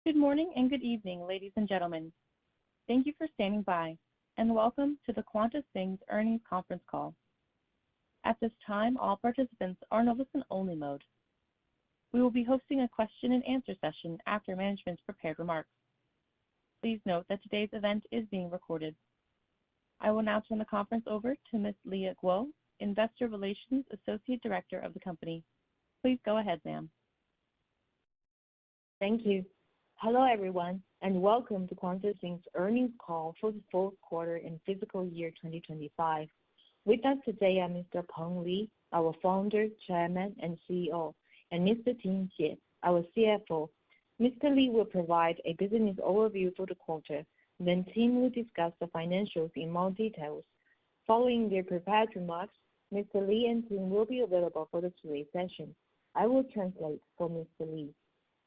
Good morning and good evening, ladies and gentlemen. Thank you for standing by, and welcome to the QuantaSing's earnings conference call. At this time, all participants are in a listen-only mode. We will be hosting a question and answer session after management's prepared remarks. Please note that today's event is being recorded. I will now turn the conference over to Ms. Leah Guo, Investor Relations Associate Director of the company. Please go ahead, ma'am. Thank you. Hello, everyone, and welcome to QuantaSing's earnings call for the fourth quarter in fiscal year 2025. With us today are Mr. Peng Li, our founder, chairman, and CEO, and Mr. Ting Xie, our CFO. Mr. Li will provide a business overview for the quarter, then Ting will discuss the financials in more details. Following their prepared remarks, Mr. Li and Ting will be available for the Q&A session. I will translate for Mr. Li.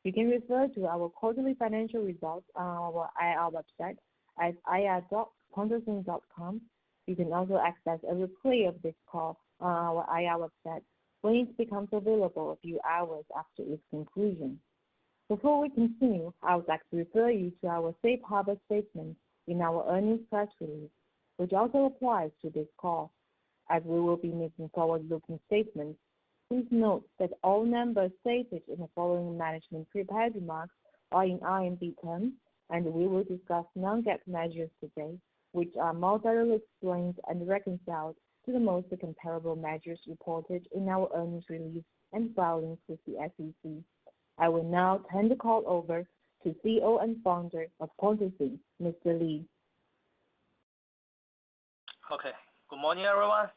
You can refer to our quarterly financial results on our IR website at ir.quantasing.com. You can also access a replay of this call on our IR website when it becomes available a few hours after its conclusion. Before we continue, I would like to refer you to our safe harbor statement in our earnings press release, which also applies to this call. As we will be making forward-looking statements, please note that all numbers stated in the following management prepared remarks are in RMB terms, and we will discuss non-GAAP measures today, which are more thoroughly explained and reconciled to the most comparable measures reported in our earnings release and filings with the SEC. I will now turn the call over to CEO and founder of QuantaSing, Mr. Li. Okay. Good morning, everyone.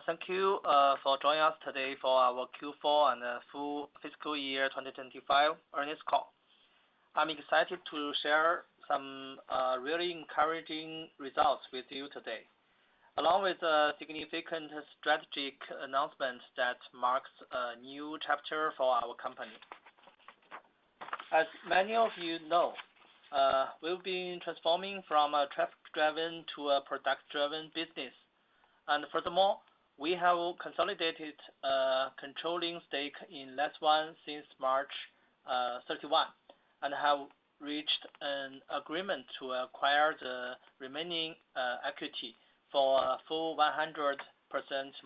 Thank you for joining us today for our Q4 and full fiscal year 2025 earnings call. I'm excited to share some really encouraging results with you today, along with a significant strategic announcement that marks a new chapter for our company. As many of you know, we've been transforming from a traffic-driven to a product-driven business. And furthermore, we have consolidated a controlling stake in Less One since March 31 and have reached an agreement to acquire the remaining equity for a full 100%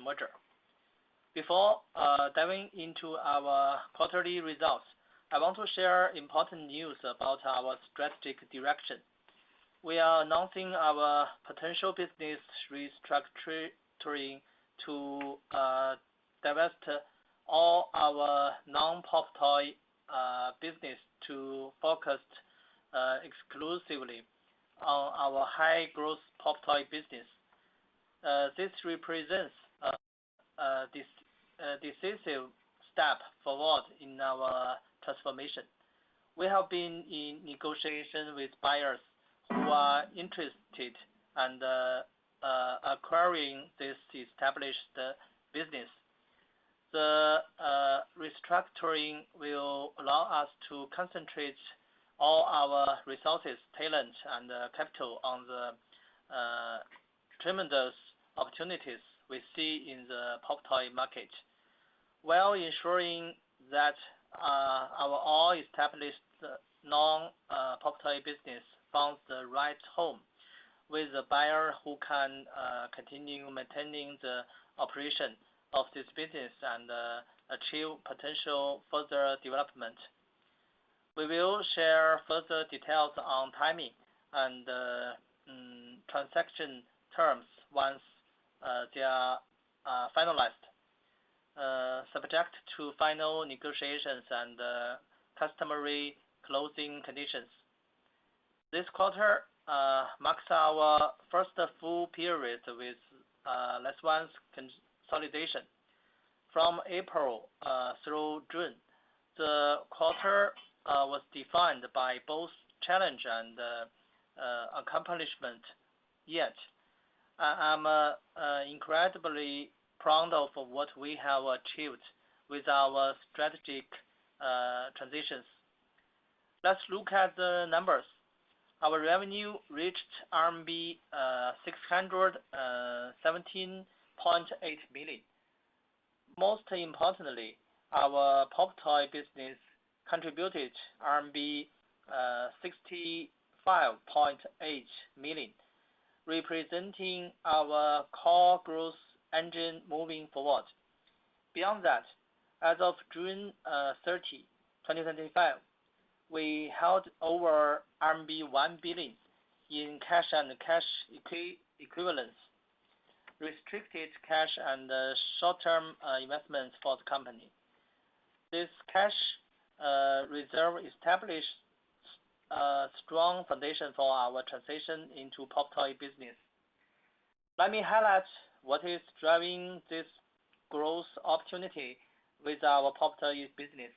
merger. Before diving into our quarterly results, I want to share important news about our strategic direction. We are announcing our potential business restructuring to divest all our non-pop toy business to focus exclusively on our high-growth pop toy business. This represents a decisive step forward in our transformation. We have been in negotiation with buyers who are interested and acquiring this established business. The restructuring will allow us to concentrate all our resources, talent, and capital on the tremendous opportunities we see in the pop toy market, while ensuring that our all-established non-pop toy business finds the right home with a buyer who can continue maintaining the operation of this business and achieve potential further development. We will share further details on timing and transaction terms once they are finalized, subject to final negotiations and customary closing conditions. This quarter marks our first full period with Less One's consolidation. From April through June, the quarter was defined by both challenge and accomplishment. Yet, I'm incredibly proud of what we have achieved with our strategic transitions. Let's look at the numbers. Our revenue reached RMB 617.8 million. Most importantly, our pop toy business contributed RMB 65.8 million, representing our core growth engine moving forward. Beyond that, as of June 30, 2025, we held over RMB 1 billion in cash and cash equivalents, restricted cash and short-term investments for the company. This cash reserve established a strong foundation for our transition into pop toy business. Let me highlight what is driving this growth opportunity with our pop toy business.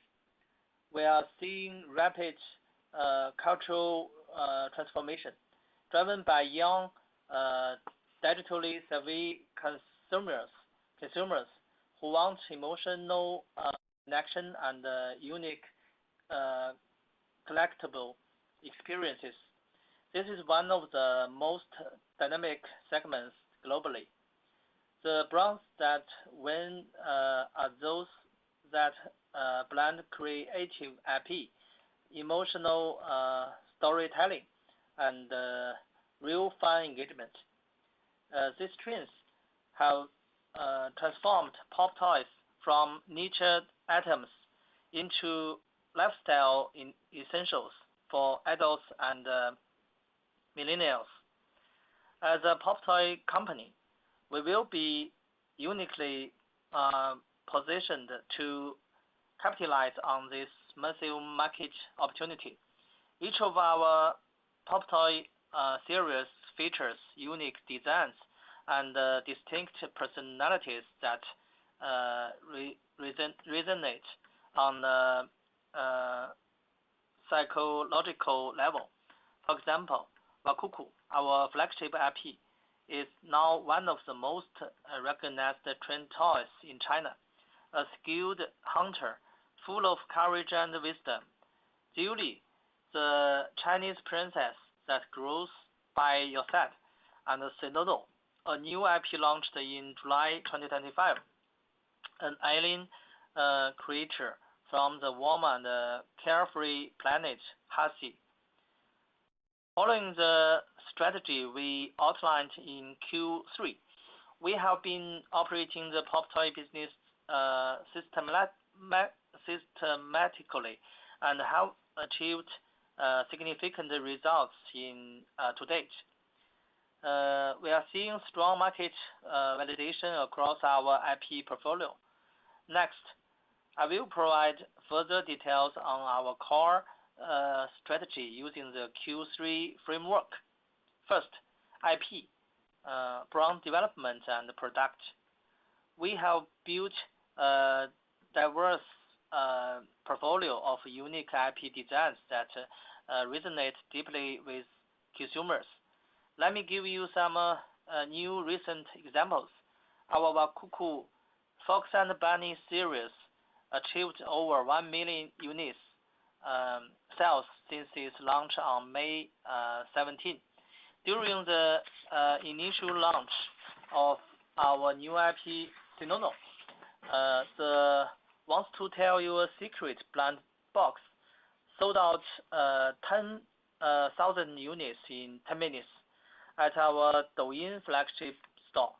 We are seeing rapid cultural transformation driven by young, digitally savvy consumers who want emotional connection and unique collectible experiences. This is one of the most dynamic segments globally. The brands that win are those that blend creative IP, emotional storytelling, and real fun engagement. These trends have transformed pop toys from niche items into lifestyle essentials for adults and millennials. As a pop toy company, we will be uniquely positioned to capitalize on this massive market opportunity. Each of our pop toy series features unique designs and distinct personalities that resonate on the psychological level. For example, Wakuku, our flagship IP, is now one of the most recognized trend toys in China. A skilled hunter, full of courage and wisdom. Jiuli, the Chinese princess that grows by your side, and Sinono, a new IP launched in July 2025, an alien creature from the warm and carefree planet Hasi. Following the strategy we outlined in Q3, we have been operating the pop toy business systematically and have achieved significant results to date. We are seeing strong market validation across our IP portfolio. Next, I will provide further details on our core strategy using the Q3 framework. First, IP, brand development and product. We have built a diverse portfolio of unique IP designs that resonate deeply with consumers. Let me give you some new recent examples. Our Wakuku Fox and Bunny series achieved over 1 million units sales since its launch on May 17. During the initial launch of our new IP, Sinono, the Wants to Tell You a Secret blind box sold out 10,000 units in 10 minutes at our Douyin flagship store,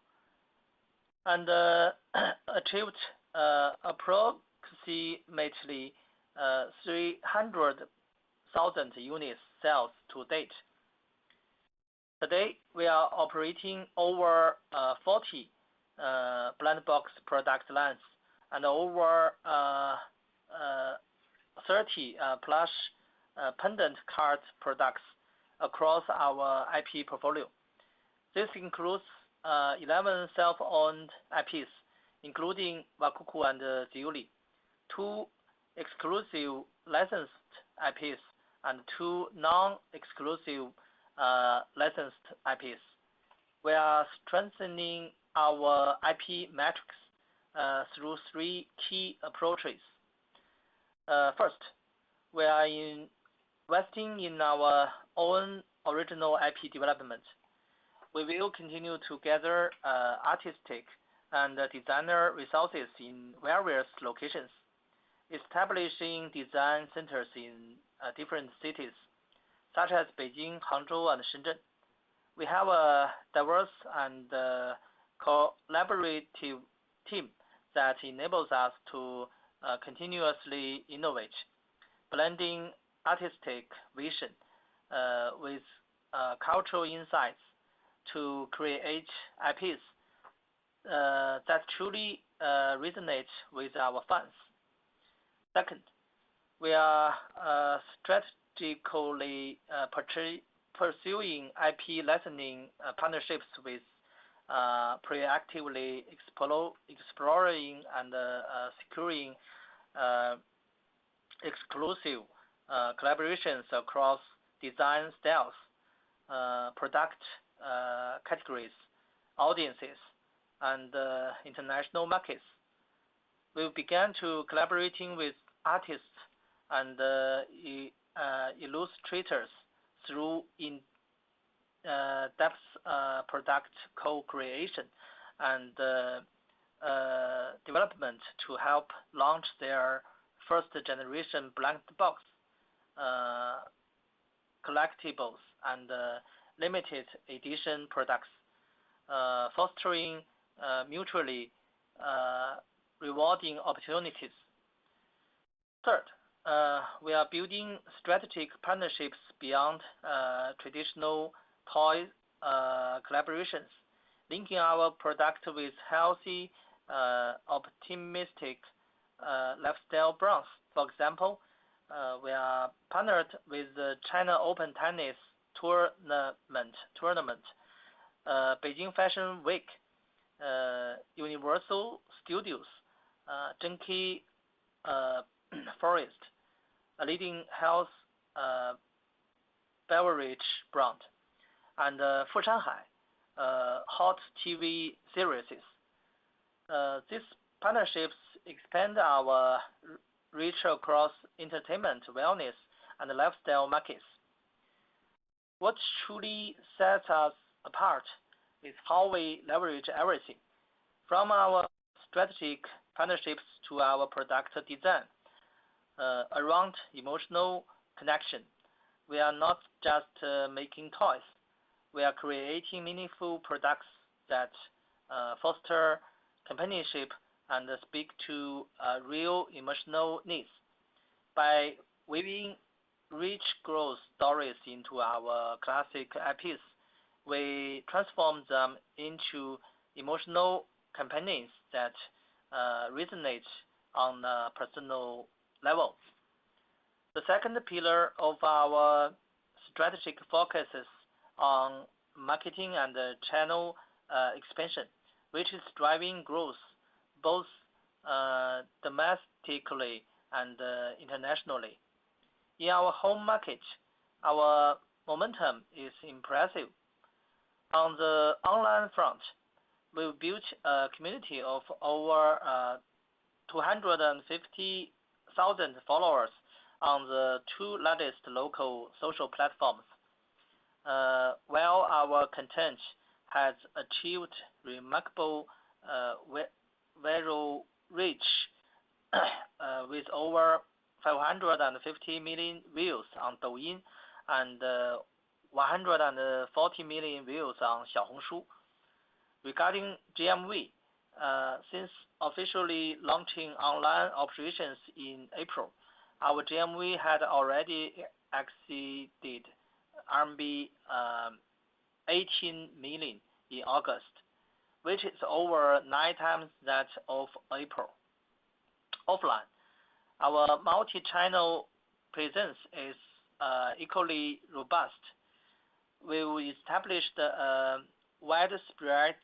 and achieved approximately 300,000 units sales to date. Today, we are operating over 40 blind box product lines and over 30 plush pendant card products across our IP portfolio. This includes 11 self-owned IPs, including Wakuku and Jiuli, 2 exclusive licensed IPs, and 2 non-exclusive licensed IPs. We are strengthening our IP metrics through 3 key approaches. First, we are investing in our own original IP development. We will continue to gather artistic and designer resources in various locations, establishing design centers in different cities, such as Beijing, Hangzhou, and Shenzhen. We have a diverse and collaborative team that enables us to continuously innovate, blending artistic vision with cultural insights to create IPs that truly resonate with our fans. Second, we are strategically pursuing IP licensing partnerships with proactively exploring and securing exclusive collaborations across design styles, product categories, audiences, and international markets. We began to collaborating with artists and illustrators through in-depth product co-creation and development to help launch their first generation blank box collectibles and limited edition products, fostering mutually rewarding opportunities. Third, we are building strategic partnerships beyond traditional toy collaborations, linking our product with healthy, optimistic lifestyle brands. For example, we are partnered with the China Open Tennis Tournament, Beijing Fashion Week, Universal Studios, Zhenki Forest, a leading health beverage brand, and Fu Shanhai, hot TV series. These partnerships expand our reach across entertainment, wellness, and lifestyle markets. What truly sets us apart is how we leverage everything, from our strategic partnerships to our product design, around emotional connection. We are not just making toys. We are creating meaningful products that foster companionship and speak to real emotional needs. By weaving rich growth stories into our classic IPs, we transform them into emotional companions that resonate on a personal level. The second pillar of our strategic focuses on marketing and channel expansion, which is driving growth both domestically and internationally. In our home market, our momentum is impressive. On the online front, we've built a community of over 250,000 followers on the two largest local social platforms. While our content has achieved remarkable viral reach with over 550 million views on Douyin and 140 million views on Xiaohongshu. Regarding GMV, since officially launching online operations in April, our GMV had already exceeded RMB 18 million in August, which is over 9 times that of April. Offline, our multi-channel presence is equally robust. We established a widespread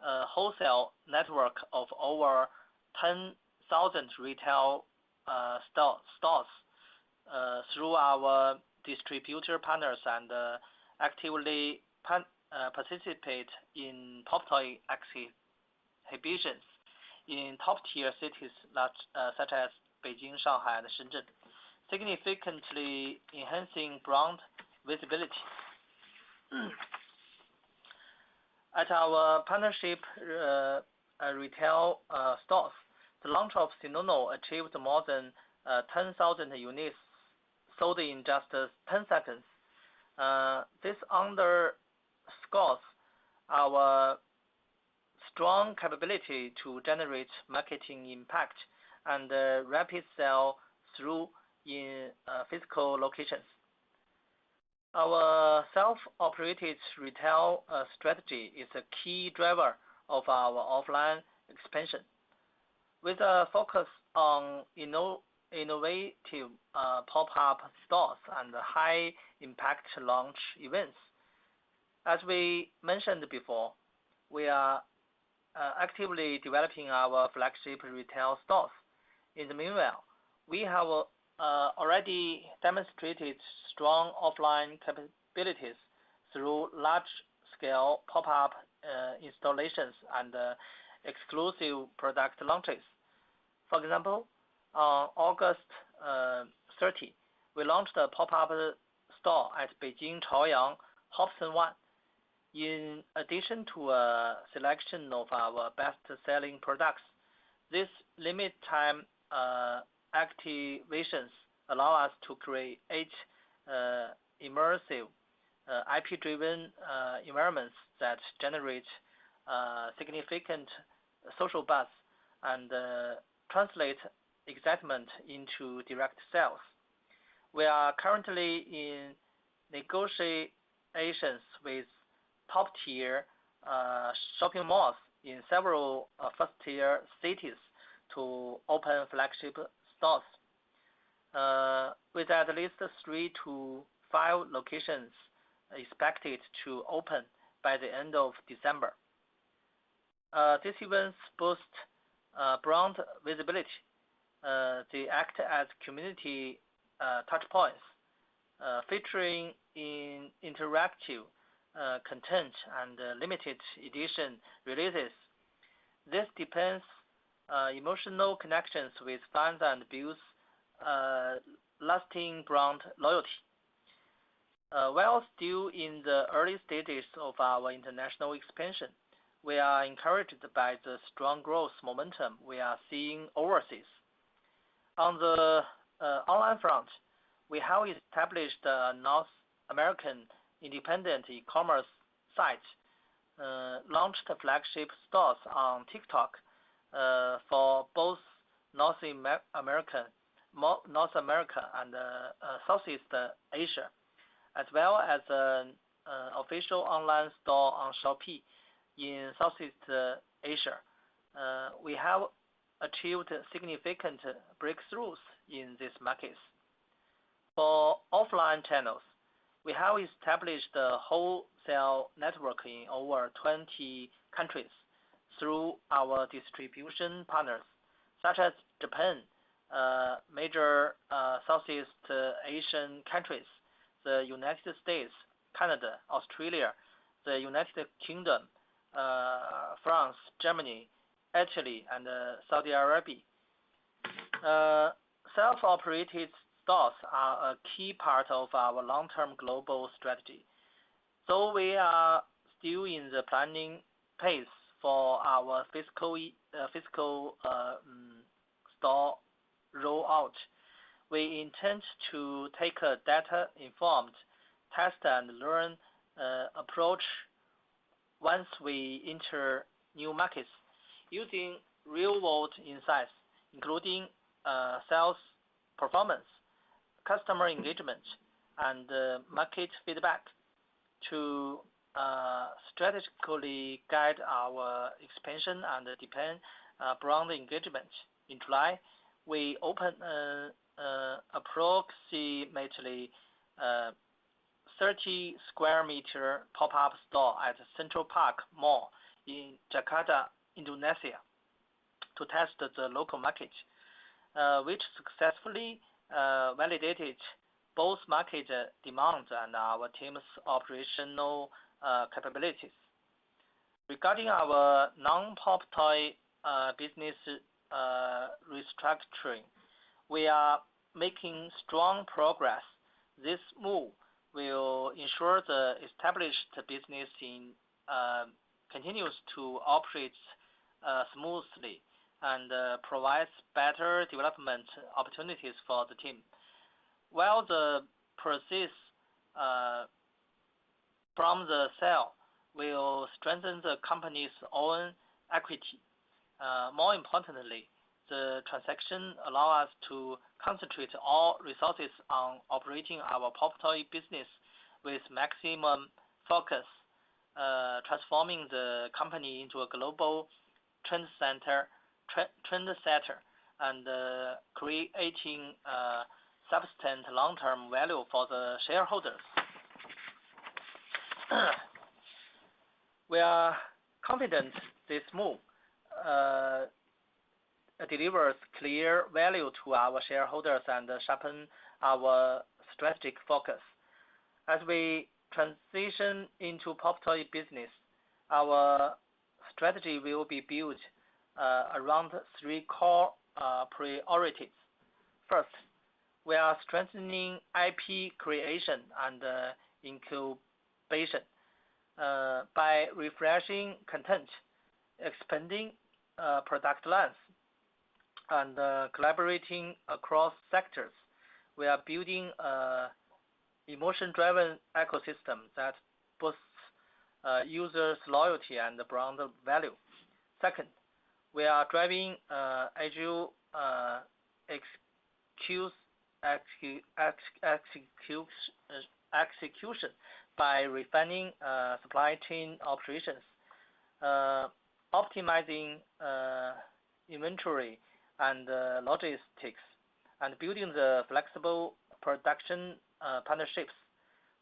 wholesale network of over 10,000 retail stores through our distributor partners and actively participate in pop toy exhibitions in top-tier cities such as Beijing, Shanghai, and Shenzhen, significantly enhancing brand visibility. At our partnership retail stores, The launch of Sinono achieved more than 10,000 units sold in just 10 seconds. This underscores our strong capability to generate marketing impact and rapid sell-through in physical locations. Our self-operated retail strategy is a key driver of our offline expansion. With a focus on innovative pop-up stores and high-impact launch events. As we mentioned before, we are actively developing our flagship retail stores. In the meanwhile, we have already demonstrated strong offline capabilities through large-scale pop-up installations and exclusive product launches. For example, on August 30, we launched a pop-up store at Beijing Chaoyang Hobson 1. In addition to a selection of our best-selling products, these limited time activations allow us to create immersive IP-driven environments that generate significant social buzz and translate excitement into direct sales. We are currently in negotiations with top-tier shopping malls in several first-tier cities to open flagship stores, with at least 3 to 5 locations expected to open by the end of December. These events boost brand visibility. They act as community touchpoints, featuring in interactive content and limited edition releases. This deepens emotional connections with fans and builds lasting brand loyalty. While still in the early stages of our international expansion, we are encouraged by the strong growth momentum we are seeing overseas. On the online front, we have established a North American independent e-commerce site, launched flagship stores on TikTok for both North America and Southeast Asia, as well as an official online store on Shopee in Southeast Asia. We have achieved significant breakthroughs in these markets. For offline channels, we have established a wholesale network in over 20 countries through our distribution partners, such as Japan, major Southeast Asian countries, the United States, Canada, Australia, the United Kingdom, France, Germany, Italy, and Saudi Arabia. Self-operated stores are a key part of our long-term global strategy. So we are still in the planning phase for our physical store rollout. We intend to take a data-informed test and learn approach once we enter new markets, using real-world insights, including sales performance, customer engagement, and market feedback to strategically guide our expansion and deepen brand engagement. In July, we opened approximately 30 square meter pop-up store at Central Park Mall in Jakarta, Indonesia, to test the local market, which successfully validated both market demand and our team's operational capabilities. Regarding our non-pop toy business restructuring, we are making strong progress. This move will ensure the established business continues to operate smoothly and provides better development opportunities for the team. While the proceeds from the sale will strengthen the company's own equity. More importantly, the transaction allows us to concentrate all resources on operating our pop toy business with maximum focus, transforming the company into a global trendsetter, and creating substantial long-term value for the shareholders. We are confident this move delivers clear value to our shareholders and sharpen our strategic focus. As we transition into pop toy business, our strategy will be built around three core priorities. First, we are strengthening IP creation and incubation by refreshing content, expanding product lines, and collaborating across sectors. We are building an emotion-driven ecosystem that boosts users' loyalty and brand value. Second, we are driving agile execution by refining supply chain operations, optimizing inventory and logistics, and building the flexible production partnerships.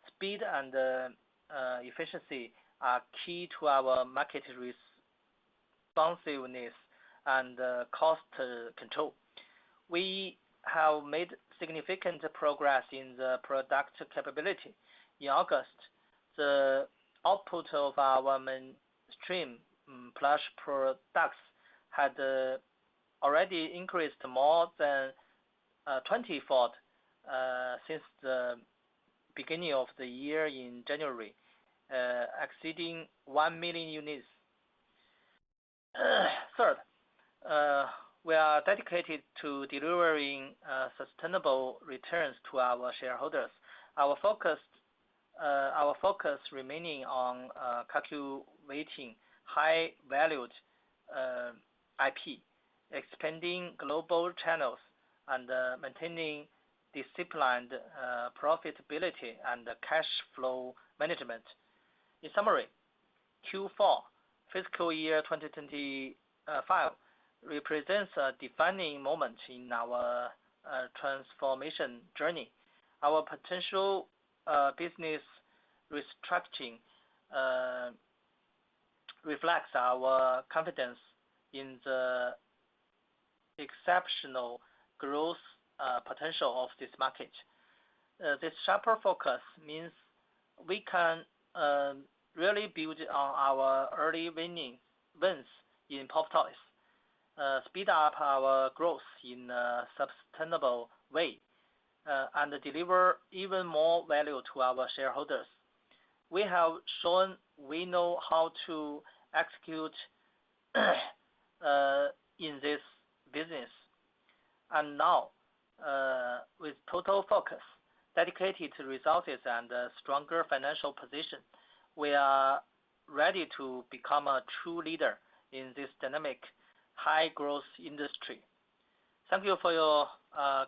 Speed and efficiency are key to our market responsiveness and cost control. We have made significant progress in the product capability. In August, the output of our mainstream plush products had already increased more than 20-fold since the beginning of the year in January, exceeding 1 million units. Third, we are dedicated to delivering sustainable returns to our shareholders. Our focus remaining on cultivating high-valued IP, expanding global channels, and maintaining disciplined profitability and cash flow management. In summary, Q4 fiscal year 2025 represents a defining moment in our transformation journey. Our potential business restructuring reflects our confidence in the exceptional growth potential of this market. This sharper focus means we can really build on our early wins in pop toys, speed up our growth in a sustainable way, and deliver even more value to our shareholders. We have shown we know how to execute in this business. And now, with total focus, dedicated resources, and a stronger financial position, we are ready to become a true leader in this dynamic, high-growth industry. Thank you for your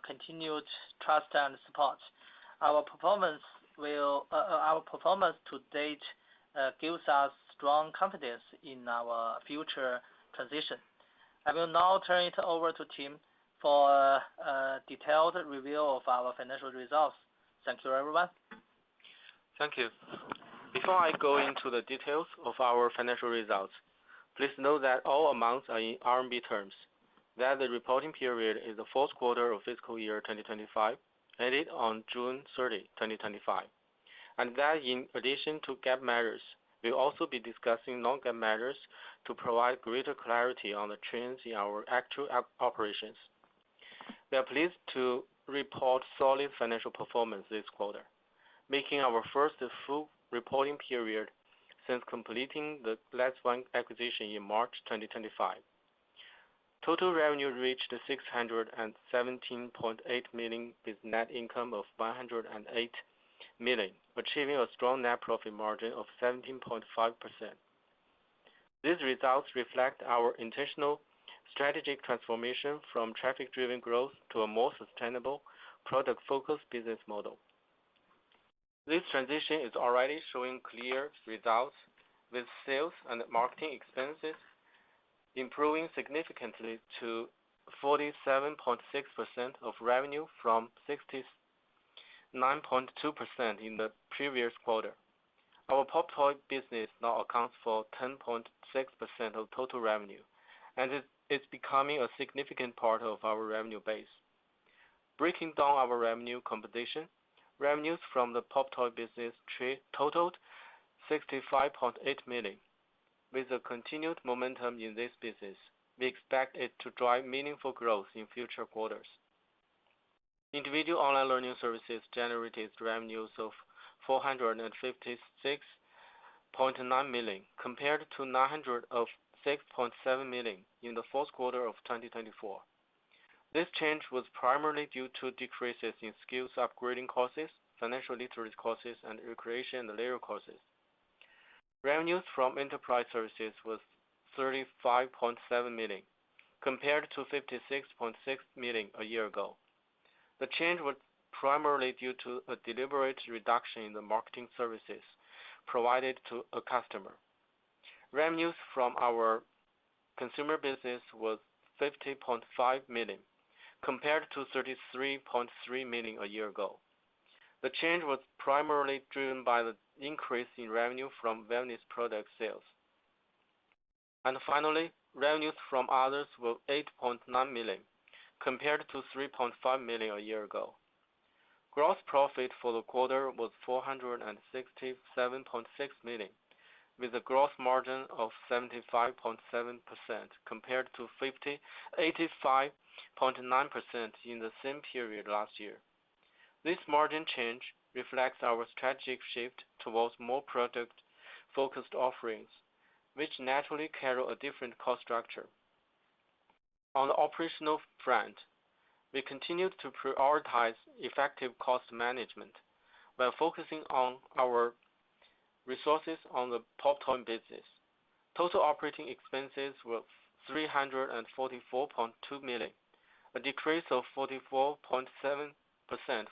continued trust and support. Our performance to date gives us strong confidence in our future transition. I will now turn it over to Tim for a detailed review of our financial results. Thank you, everyone. Thank you. Before I go into the details of our financial results, please note that all amounts are in RMB terms, that the reporting period is the fourth quarter of fiscal year 2025, ended on June 30, 2025, and that in addition to GAAP measures, we'll also be discussing non-GAAP measures to provide greater clarity on the trends in our actual operations. We are pleased to report solid financial performance this quarter, making our first full reporting period since completing the last one acquisition in March 2025. Total revenue reached 617.8 million with net income of 108 million, achieving a strong net profit margin of 17.5%. These results reflect our intentional strategic transformation from traffic-driven growth to a more sustainable, product-focused business model. This transition is already showing clear results, with sales and marketing expenses improving significantly to 47.6% of revenue from 69.2% in the previous quarter. Our pop toy business now accounts for 10.6% of total revenue, and it's becoming a significant part of our revenue base. Breaking down our revenue composition, revenues from the pop toy business totaled 65.8 million. With the continued momentum in this business, we expect it to drive meaningful growth in future quarters. Individual online learning services generated revenues of 456.9 million, compared to 906.7 million in the fourth quarter of 2024. This change was primarily due to decreases in skills upgrading courses, financial literacy courses, and recreation and leisure courses. Revenues from enterprise services was 35.7 million, compared to 56.6 million a year ago. The change was primarily due to a deliberate reduction in the marketing services provided to a customer. Revenues from our consumer business was 50.5 million, compared to 33.3 million a year ago. The change was primarily driven by the increase in revenue from wellness product sales. And finally, revenues from others were 8.9 million, compared to 3.5 million a year ago. Gross profit for the quarter was 467.6 million, with a gross margin of 75.7%, compared to 85.9% in the same period last year. This margin change reflects our strategic shift towards more product-focused offerings, which naturally carry a different cost structure. On the operational front, we continued to prioritize effective cost management while focusing on our resources on the pop toy business. Total operating expenses were 344.2 million, a decrease of 44.7%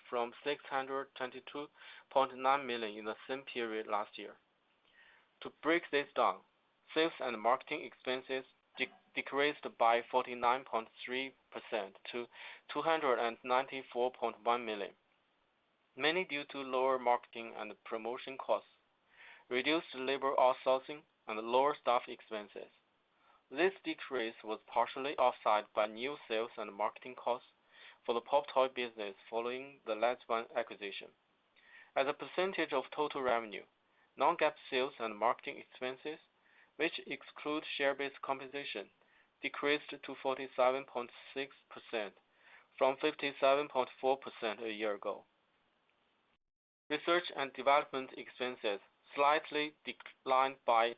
from 622.9 million in the same period last year. To break this down, sales and marketing expenses decreased by 49.3% to 294.1 million, mainly due to lower marketing and promotion costs, reduced labor outsourcing, and lower staff expenses. This decrease was partially offset by new sales and marketing costs for the pop toy business following the last one acquisition. As a percentage of total revenue, non-GAAP sales and marketing expenses, which exclude share-based compensation, decreased to 47.6% from 57.4% a year ago. Research and development expenses slightly declined by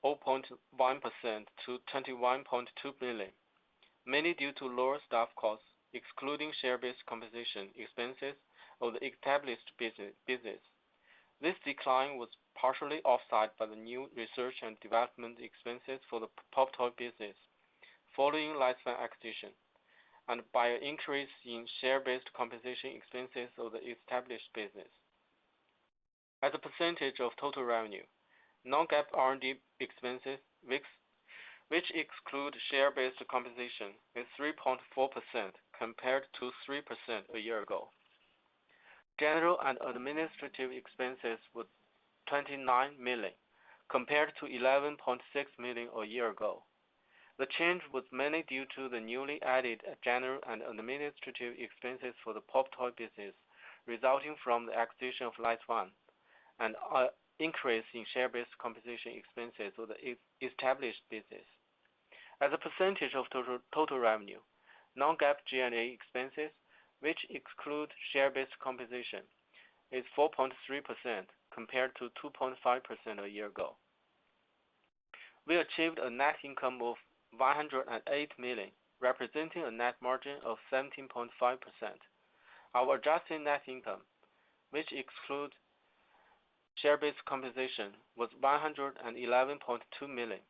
0.1% to 21.2 million, mainly due to lower staff costs, excluding share-based compensation expenses of the established business. This decline was partially offset by the new research and development expenses for the pop toy business following lifespan acquisition, and by an increase in share-based compensation expenses of the established business. As a percentage of total revenue, non-GAAP R&D expenses, which exclude share-based compensation, is 3.4% compared to 3% a year ago. General and administrative expenses were 29 million, compared to 11.6 million a year ago. The change was mainly due to the newly added general and administrative expenses for the pop toy business, resulting from the acquisition of LightOne, and an increase in share-based compensation expenses of the established business. As a percentage of total revenue, non-GAAP G&A expenses, which exclude share-based compensation, is 4.3% compared to 2.5% a year ago. We achieved a net income of 108 million, representing a net margin of 17.5%. Our adjusted net income, which excludes share-based compensation, was 111.2 million,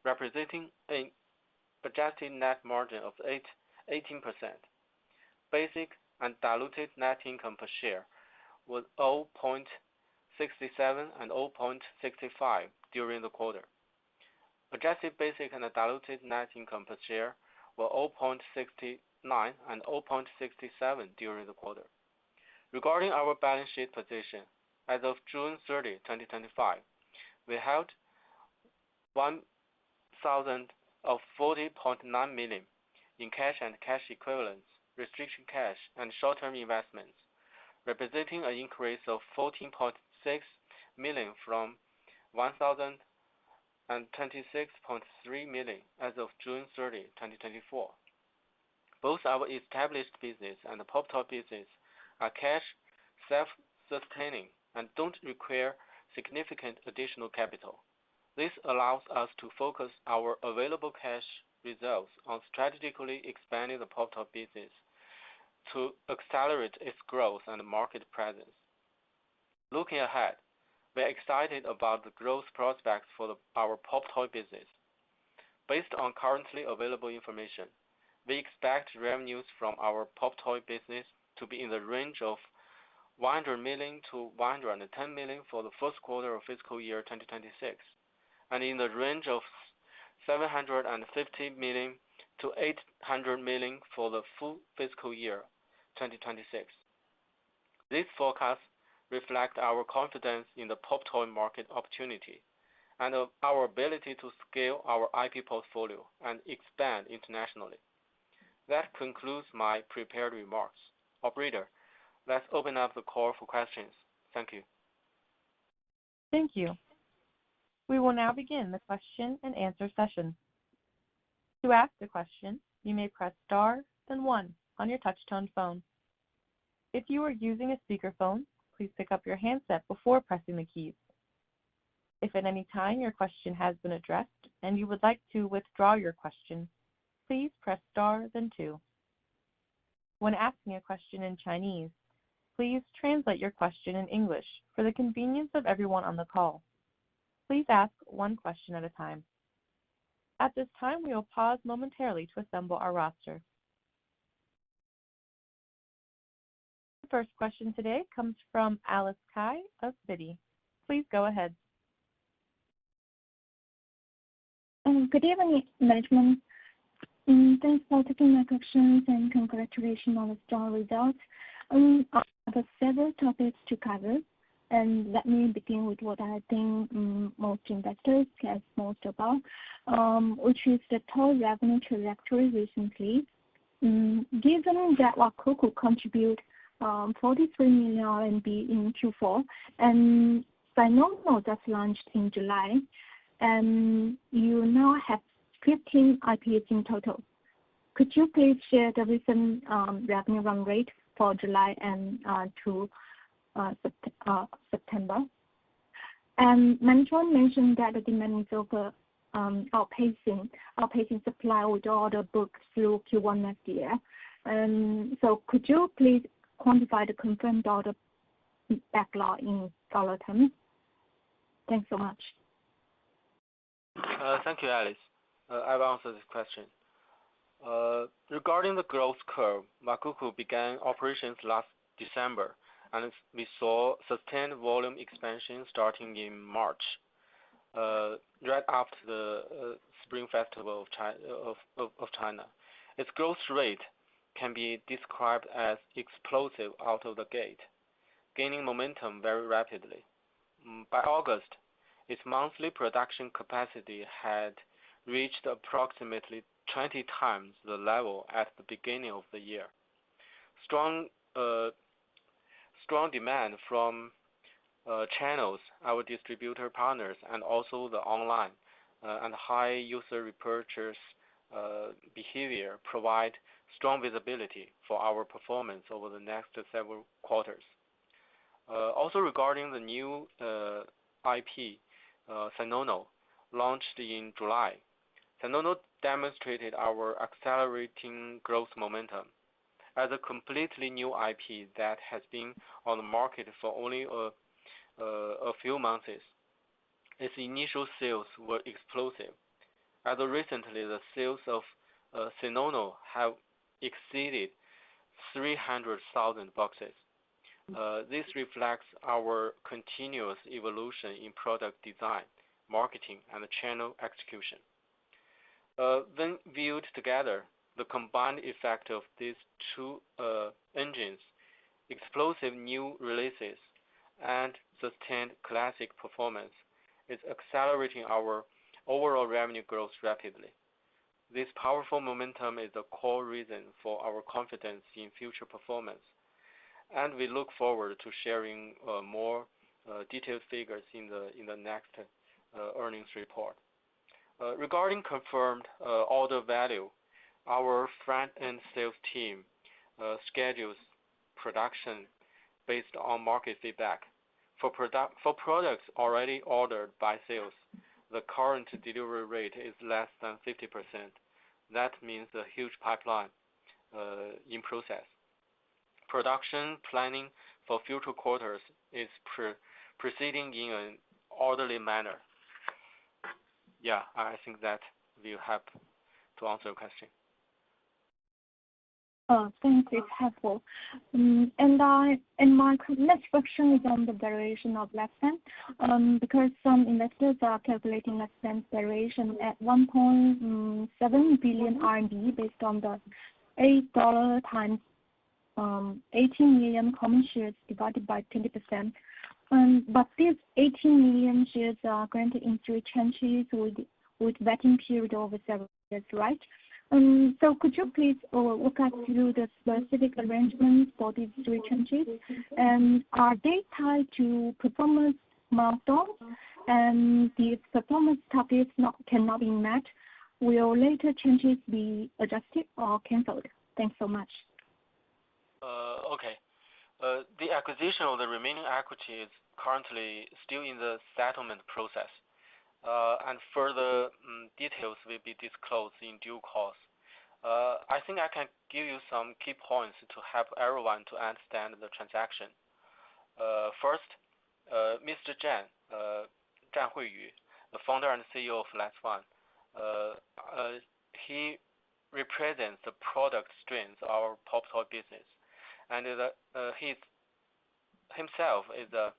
representing an adjusted net margin of 18%. Basic and diluted net income per share was 0.67 and 0.65 during the quarter. Adjusted basic and diluted net income per share were 0.69 and 0.67 during the quarter. Regarding our balance sheet position, as of June 30, 2025, we held 1,040.9 million in cash and cash equivalents, restricted cash, and short-term investments, representing an increase of 14.6 million from 1,026.3 million as of June 30, 2024. Both our established business and the pop-top business are cash self-sustaining and don't require significant additional capital. This allows us to focus our available cash reserves on strategically expanding the pop-top business to accelerate its growth and market presence. Looking ahead, we are excited about the growth prospects for our pop-toy business. Based on currently available information, we expect revenues from our pop-toy business to be in the range of 100 million to 110 million for the first quarter of fiscal year 2026, and in the range of 750 million to 800 million for the full fiscal year 2026. These forecasts reflect our confidence in the pop-toy market opportunity and our ability to scale our IP portfolio and expand internationally. That concludes my prepared remarks. Operator, let's open up the call for questions. Thank you. Thank you. We will now begin the question and answer session. To ask a question, you may press star, then 1 on your touch-tone phone. If you are using a speakerphone, please pick up your handset before pressing the keys. If at any time your question has been addressed and you would like to withdraw your question, please press star, then 2. When asking a question in Chinese, please translate your question in English for the convenience of everyone on the call. Please ask one question at a time. At this time, we will pause momentarily to assemble our roster. The first question today comes from Alice Kai of Citi. Please go ahead. Good evening, management. Thanks for taking my questions and congratulations on the strong results. I have several topics to cover, and let me begin with what I think most investors care most about, which is the total revenue trajectory recently. Given that Wakuku contribute 43 million RMB in Q4, and Sinono just launched in July, and you now have 15 IPs in total. Could you please share the recent revenue run rate for July and to September? And management mentioned that the demand is over outpacing supply with order book through Q1 next year. So could you please quantify the confirmed order backlog in dollar terms? Thanks so much. Thank you, Alice. I will answer this question. Regarding the growth curve, Wakuku began operations last December, and we saw sustained volume expansion starting in March, right after the Spring Festival of China. Its growth rate can be described as explosive out of the gate, gaining momentum very rapidly. By August, its monthly production capacity had reached approximately 20 times the level at the beginning of the year. Strong demand from channels, our distributor partners, and also the online and high user repurchase behavior provide strong visibility for our performance over the next several quarters. Also regarding the new IP, Sinono, launched in July, Sinono demonstrated our accelerating growth momentum. As a completely new IP that has been on the market for only a few months, its initial sales were explosive. As of recently, the sales of Sinono have exceeded 300,000 boxes. This reflects our continuous evolution in product design, marketing, and channel execution. When viewed together, the combined effect of these two engines, explosive new releases, and sustained classic performance, is accelerating our overall revenue growth rapidly. This powerful momentum is a core reason for our confidence in future performance, and we look forward to sharing more detailed figures in the next earnings report. Regarding confirmed order value, our front-end sales team schedules production based on market feedback. For products already ordered by sales, the current delivery rate is less than 50%. That means a huge pipeline in process. Production planning for future quarters is proceeding in an orderly manner. Yeah, I think that will help to answer your question. Thanks, it's helpful. And my next question is on the valuation of Lexan, because some investors are calculating Lexan's valuation at 1.7 billion RMB based on the $8 times 18 million common shares divided by 20%. But these 18 million shares are granted in 3 tranches with vetting period over several years, right? So could you please walk us through the specific arrangements for these 3 tranches? And are they tied to performance milestones? And if performance targets cannot be met, will later tranches be adjusted or cancelled? Thanks so much. Okay. The acquisition of the remaining equity is currently still in the settlement process, and further details will be disclosed in due course. I think I can give you some key points to help everyone to understand the transaction. First, Mr. Zhang Huiyu, the founder and CEO of Lexan, he represents the product strengths of our pop toy business, and he himself is a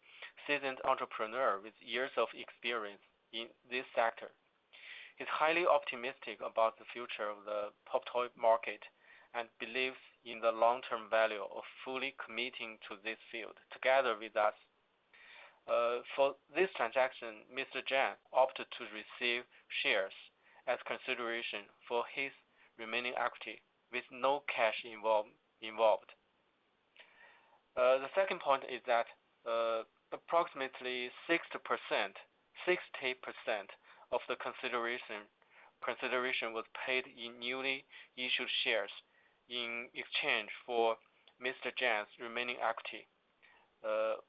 seasoned entrepreneur with years of experience in this sector. He's highly optimistic about the future of the pop toy market and believes in the long-term value of fully committing to this field together with us. For this transaction, Mr. Zhang opted to receive shares as consideration for his remaining equity with no cash involved. The second point is that approximately 60% of the consideration was paid in newly issued shares in exchange for Mr. Zhang's remaining equity,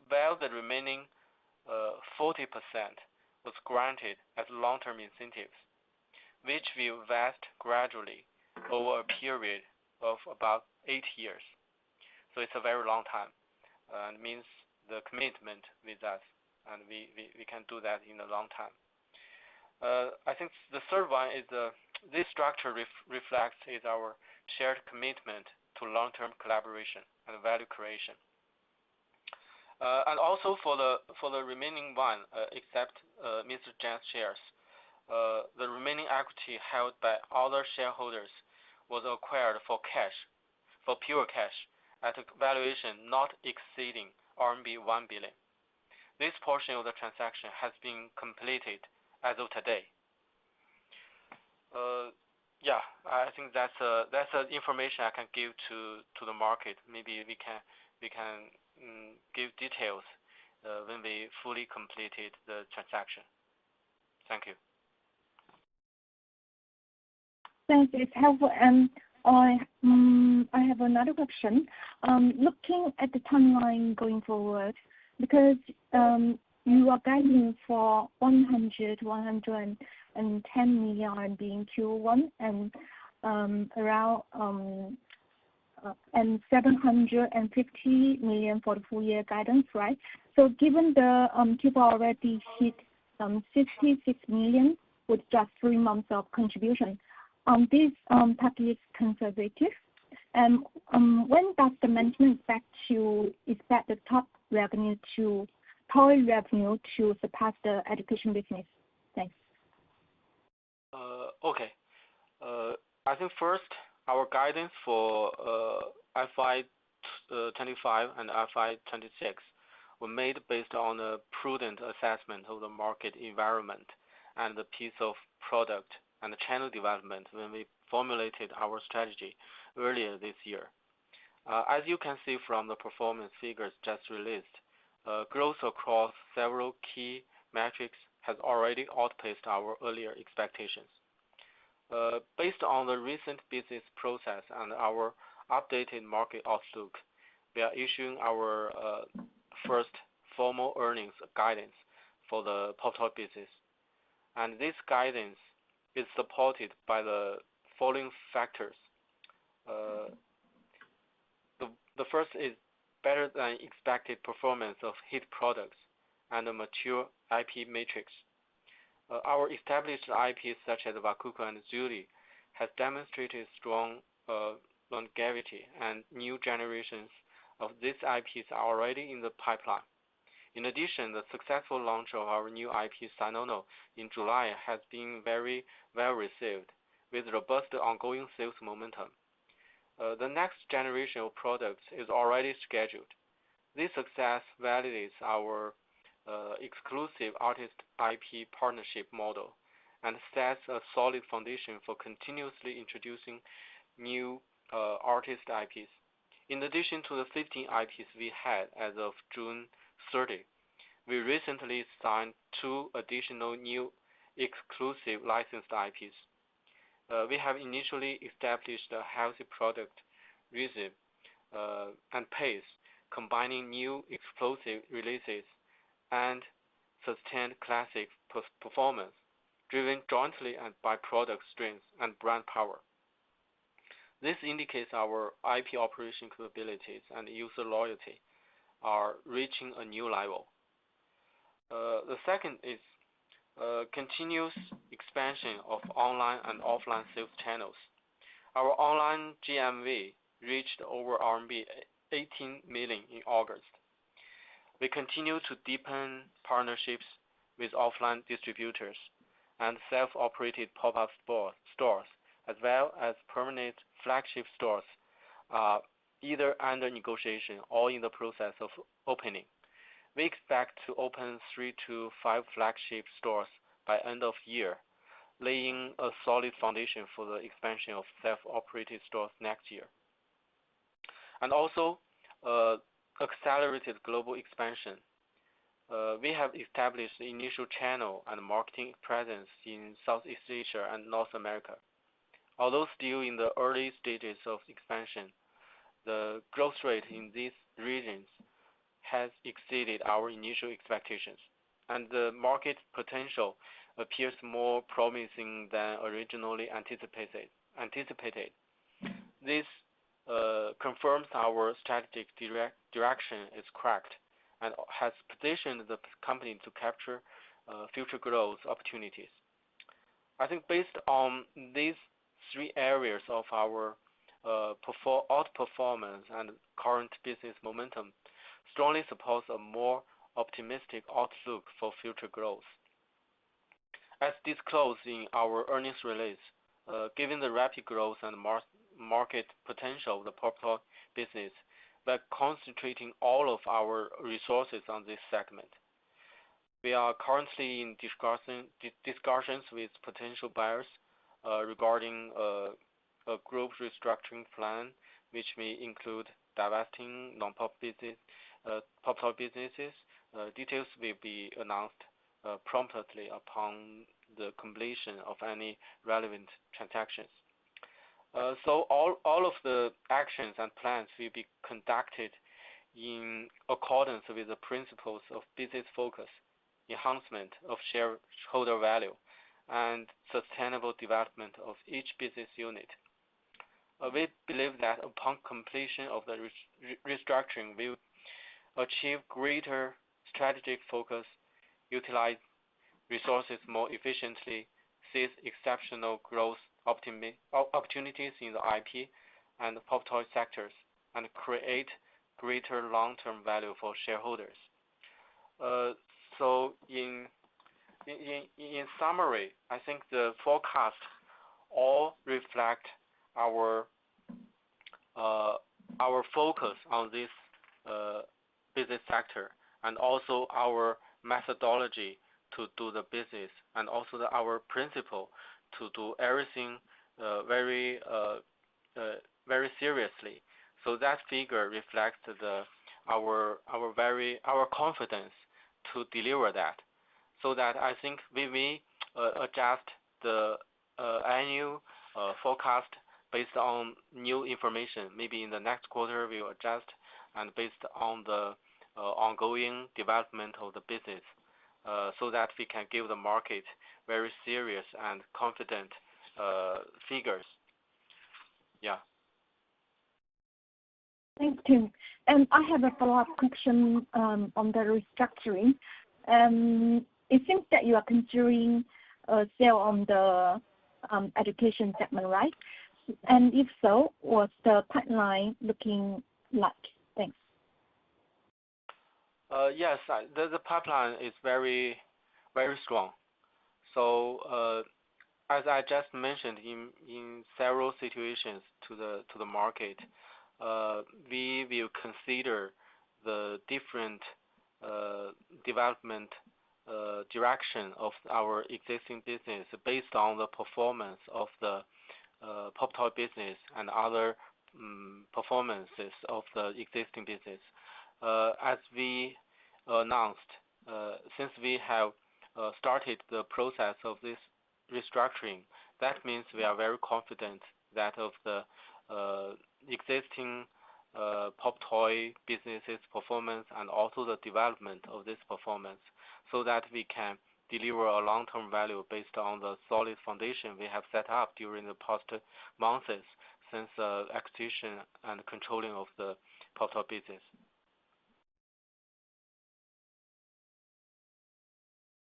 while the remaining 40% was granted as long-term incentives, which will vest gradually over a period of about 8 years. So it's a very long time, and means the commitment with us, and we can do that in a long time. I think the third one is this structure reflects our shared commitment to long-term collaboration and value creation. And also for the remaining one, except Mr. Zhang's shares, the remaining equity held by other shareholders was acquired for pure cash, at a valuation not exceeding RMB 1 billion. This portion of the transaction has been completed as of today. Yeah, I think that's information I can give to the market. Maybe we can give details when we fully completed the transaction. Thank you. Thanks, it's helpful. And I have another question. Looking at the timeline going forward, because you are guiding for 100-150 million RMB in Q1 and around 750 million for the full year guidance, right? So given the Q4 already hit 66 million with just 3 months of contribution, this target is conservative. And when does the management expect the toy revenue to surpass the education business? Thanks. Okay. I think first, our guidance for FY 25 and FY 26 were made based on a prudent assessment of the market environment and the piece of product and the channel development when we formulated our strategy earlier this year. As you can see from the performance figures just released, growth across several key metrics has already outpaced our earlier expectations. Based on the recent business process and our updated market outlook, we are issuing our first formal earnings guidance for the pop toy business. And this guidance is supported by the following factors. The first is better than expected performance of hit products and a mature IP matrix. Our established IPs such as Wakuku and Zuli has demonstrated strong longevity, and new generations of these IPs are already in the pipeline. In addition, the successful launch of our new IP Sanono in July has been very well received, with robust ongoing sales momentum. The next generation of products is already scheduled. This success validates our exclusive artist IP partnership model and sets a solid foundation for continuously introducing new artist IPs. In addition to the 15 IPs we had as of June 30, we recently signed 2 additional new exclusive licensed IPs. We have initially established a healthy product rhythm and pace, combining new explosive releases and sustained classic performance, driven jointly and by product strength and brand power. This indicates our IP operation capabilities and user loyalty are reaching a new level. The second is continuous expansion of online and offline sales channels. Our online GMV reached over RMB 18 million in August. We continue to deepen partnerships with offline distributors and self-operated pop-up stores, as well as permanent flagship stores, either under negotiation or in the process of opening. We expect to open 3 to 5 flagship stores by end of year, laying a solid foundation for the expansion of self-operated stores next year. And also, accelerated global expansion. We have established the initial channel and marketing presence in Southeast Asia and North America. Although still in the early stages of expansion, the growth rate in these regions has exceeded our initial expectations, and the market potential appears more promising than originally anticipated. This confirms our strategic direction is correct and has positioned the company to capture future growth opportunities. I think based on these 3 areas of our outperformance and current business momentum strongly supports a more optimistic outlook for future growth. As disclosed in our earnings release, given the rapid growth and market potential of the pop toy business, by concentrating all of our resources on this segment. We are currently in discussions with potential buyers regarding a group restructuring plan, which may include divesting non-pop pop toy businesses. Details will be announced promptly upon the completion of any relevant transactions. So all of the actions and plans will be conducted in accordance with the principles of business focus, enhancement of shareholder value, and sustainable development of each business unit. We believe that upon completion of the restructuring, we will achieve greater strategic focus, utilize resources more efficiently, seize exceptional growth opportunities in the IP and pop toy sectors, and create greater long-term value for shareholders. So in summary, I think the forecast all reflect our focus on this business sector, and also our methodology to do the business, and also our principle to do everything very seriously. So that figure reflects our confidence to deliver that. So that I think we may adjust the annual forecast based on new information. Maybe in the next quarter we will adjust, and based on the ongoing development of the business, so that we can give the market very serious and confident figures. Yeah. Thanks, Tim. And I have a follow-up question on the restructuring. It seems that you are considering a sale on the education segment, right? And if so, what's the pipeline looking like? Thanks. Yes, the pipeline is very, very strong. So as I just mentioned, in several situations to the market, we will consider the different development direction of our existing business based on the performance of the pop toy business and other performances of the existing business. As we announced, since we have started the process of this restructuring, that means we are very confident that of the existing pop toy businesses performance and also the development of this performance, so that we can deliver a long-term value based on the solid foundation we have set up during the past months since acquisition and controlling of the pop toy business.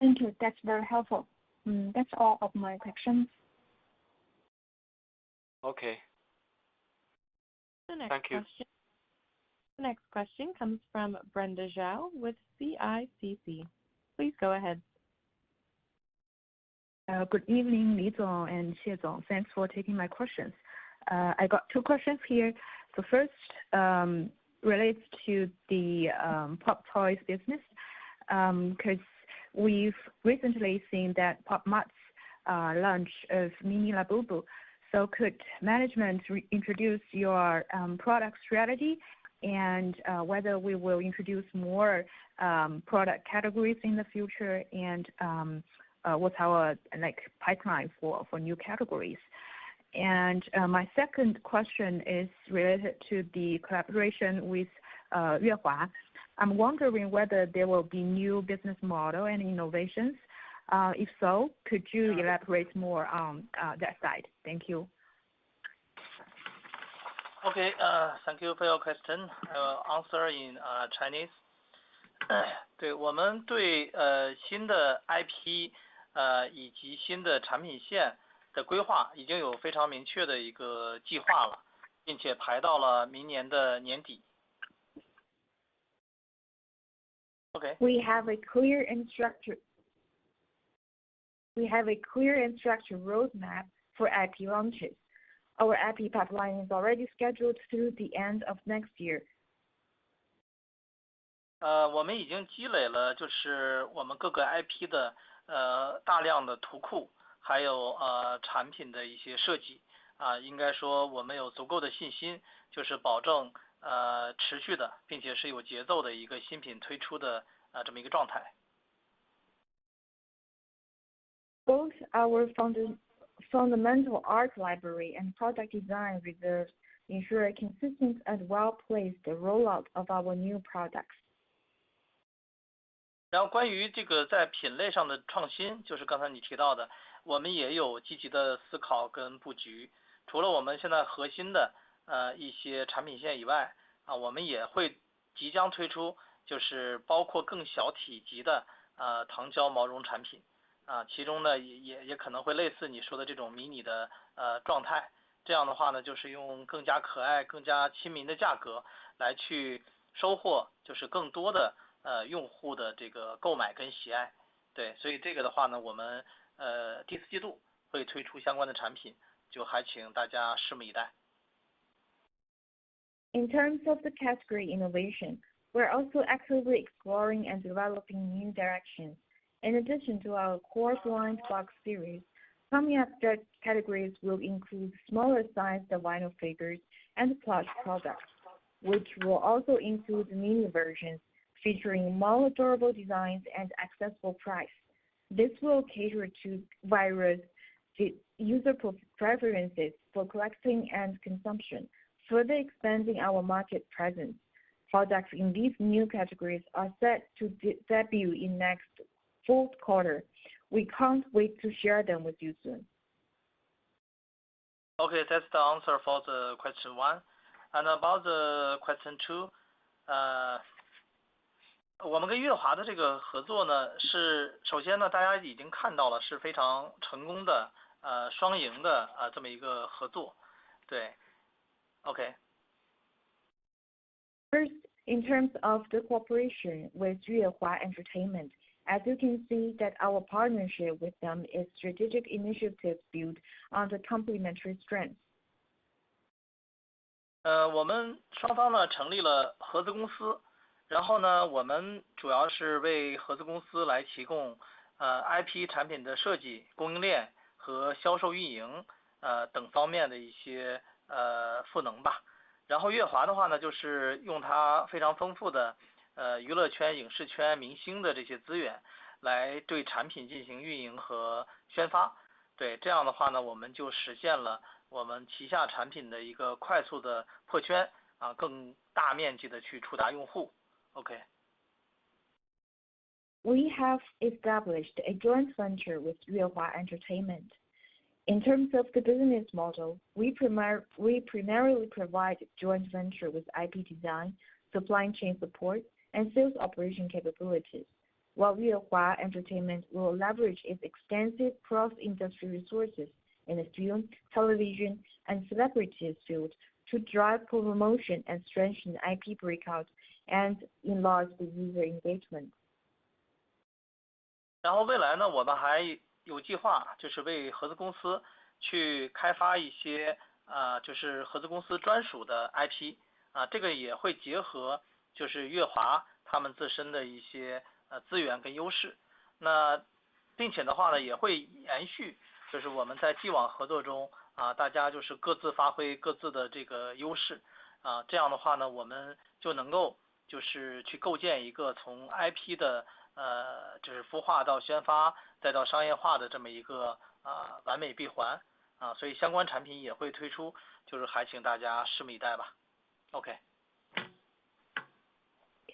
Thank you. That's very helpful. That's all of my questions. Okay. The Thank you. next question comes from Brenda Zhao with CICC. Please go ahead. Good evening, Li Zong and Xie Zong. Thanks for taking my questions. I got two questions here. So first relates to the pop toys business, because we've recently seen that Pop Mart's launch of Mini Labubu. So could management introduce your product strategy, and whether we will introduce more product categories in the future, and what's our pipeline for new categories? And my second question is related to the collaboration with Yuehua. I'm wondering whether there will be new business model and innovations. If so, could you elaborate more on that side? Thank you. Okay, thank you for your question. I will answer in Chinese. 对，我们对新的 IP 以及新的产品线的规划已经有非常明确的一个计划了，并且排到了明年的年底。Okay. We have a clear and structured roadmap for IP launches. Our IP pipeline is already scheduled through the end of next year. 我们已经积累了就是我们各个 IP 的大量的图库，还有产品的一些设计应该说我们有足够的信心，就是保证持续的并且是有节奏的一个新品推出的这么一个状态。Both our fundamental art library and product design reserves ensure a consistent and well-placed rollout of our new products. 然后关于这个在品类上的创新，就是刚才你提到的，我们也有积极的思考跟布局。除了我们现在核心的一些产品线以外，我们也会即将推出，就是包括更小体积的糖胶毛绒产品，其中呢也可能会类似你说的这种迷你的状态。这样的话呢，就是用更加可爱、更加亲民的价格来去收获，就是更多的用户的这个购买跟喜爱。对，所以这个的话呢，我们第4季度会推出相关的产品，就还请大家拭目以待。In terms of the category innovation, we're also actively exploring and developing new directions. In addition to our core blind box series, coming up categories will include smaller sized vinyl figures and plush products, which will also include mini versions featuring more durable designs and accessible price. This will cater to various user preferences for collecting and consumption, further expanding our market presence. Products in these new categories are set to debut in next fourth quarter. We can't wait to share them with you soon. Okay, that's the answer for the question 1. And about the question 2, 我们跟月华的这个合作呢，是首先呢，大家已经看到了是非常成功的双赢的这么一个合作。对 ，OK。First, in terms of the cooperation with Yuehua Entertainment, as you can see that our partnership with them is strategic initiatives built on the complementary strengths. 我们双方呢成立了合资公司，然后呢，我们主要是为合资公司来提供IP 产品的设计、供应链和销售运营等方面的一些赋能吧。然后月华的话呢，就是用它非常丰富的娱乐圈、影视圈明星的这些资源，来对产品进行运营和宣发。对，这样的话呢，我们就实现了我们旗下产品的一个快速的破圈更大面积的去触达用户。OK。We have established a joint venture with Yuehua Entertainment. In terms of the business model, we primarily provide joint venture with IP design, supply chain support, and sales operation capabilities, while Yuehua Entertainment will leverage its extensive cross-industry resources in the film, television, and celebrities field to drive promotion and strengthen IP breakout and enlarge the user engagement. 然后未来呢，我们还有计划，就是为合资公司去开发一些就是合资公司专属的 IP 这个也会结合就是月华他们自身的一些资源跟优势。那并且的话呢，也会延续就是我们在既往合作中大家就是各自发挥各自的这个优势这样的话呢，我们就能够就是去构建一个从 IP 的就是孵化到宣发再到商业化的这么一个完美闭环所以相关产品也会推出，就是还请大家拭目以待吧。OK。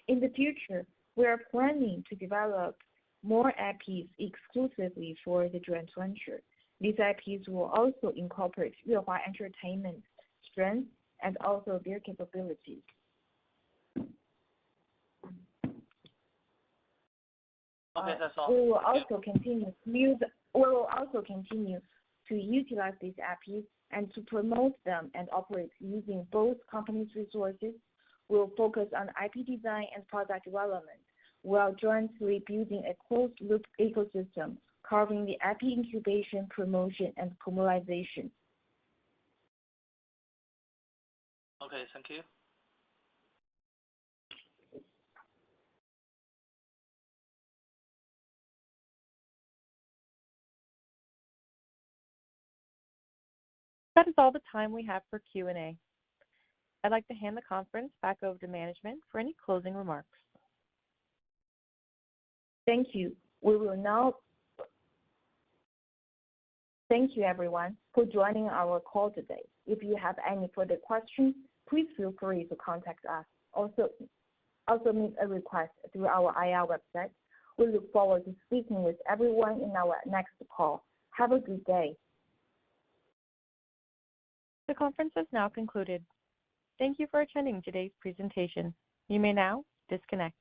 In the future, we are planning to develop more IPs exclusively for the joint venture. These IPs will also incorporate Yuehua Entertainment's strengths and also their capabilities. Okay, that's all. We will also continue to utilize these IPs and to promote them and operate using both companies' resources. We will focus on IP design and product development while jointly building a closed-loop ecosystem covering the IP incubation, promotion, and commercialization. Okay, thank you. That is all the time we have for Q&A. I'd like to hand the conference back over to management for any closing remarks. Thank you. We will now thank you everyone for joining our call today. If you have any further questions, please feel free to contact us. Also make a request through our IR website. We look forward to speaking with everyone in our next call. Have a good day. The conference has now concluded. Thank you for attending today's presentation. You may now disconnect.